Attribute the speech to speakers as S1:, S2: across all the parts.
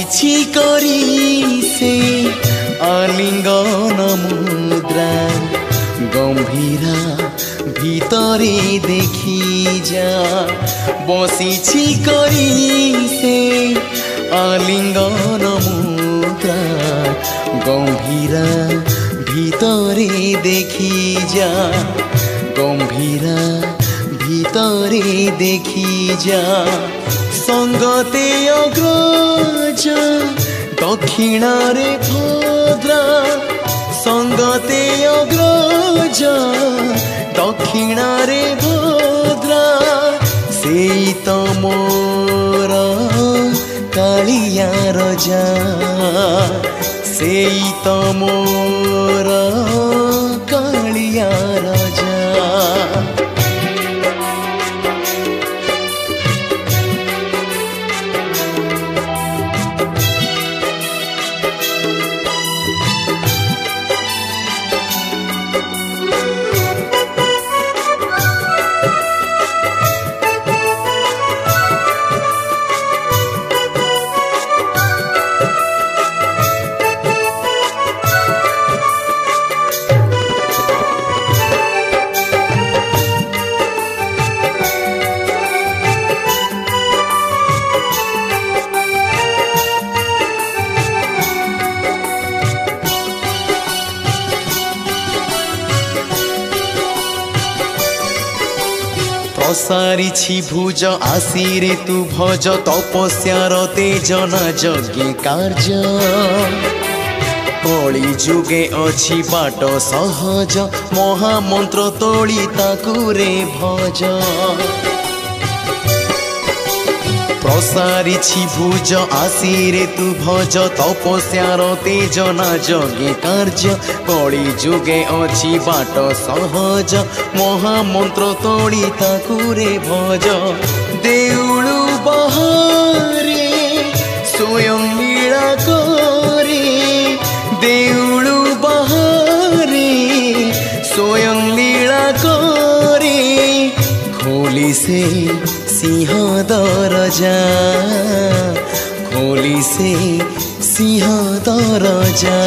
S1: बसिछि करी से आलिंगन मुद्रा गंभीरा भीतरे देखी जा बसिछि करी से आलिंगन मुद्रा गंभीरा भीतरे देखी जा गंभीरा भीतरे देखी जा संगते अग्रज दक्षिणारे भद्रा संगते अग्रज दक्षिणारे भद्रा सेई तो मोर कालिया रजा सेई तो मोर कालिया रजा। प्रसारिछि भुज आसिरे तु भज तपस्यार तेज न यज्ञ कार्य कली जुगे अछि बाट सहज महामंत्र तोली ताकु रे भज प्रसारिछि भुज आसिरे तु भज तपस्यार तेज न यज्ञ कार्य कली जुगे अछि बाट सहज महामंत्र तोली ताकु रे भज देउळु बहारे स्वयं लीला करे देउळु बहारे स्वयं लीला करे खोली से सिंह दरजा खोली से सिंह दरजा।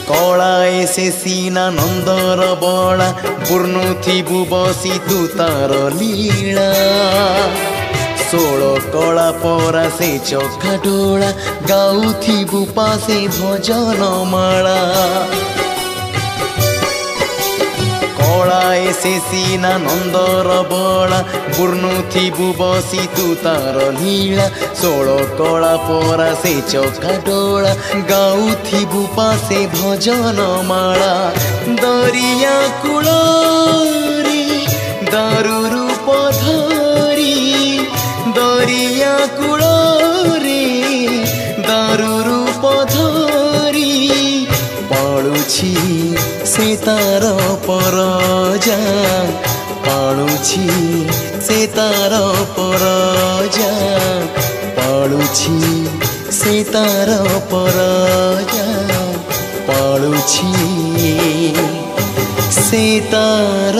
S1: कलाए से सीना नंदर बड़ा पूर्णुथिबु बसी तू तार लीला 16 कला परा से चखा डोला गाउथिबु पासे भजन माला कलाए से सीना नंदर बड़ा पूर्णुथिबु बसी तू तार लीला 16 कला परा से चखा डोला गाउथिबु पासे भजन माला दरिया कूଳରେ दारु रूप धरी दरिया कूଳରେ दारु रूप धरी पाळुछि से तार परजा पाळुछि से तार परजा पाळुछि से तार परजा पाळुछि से तार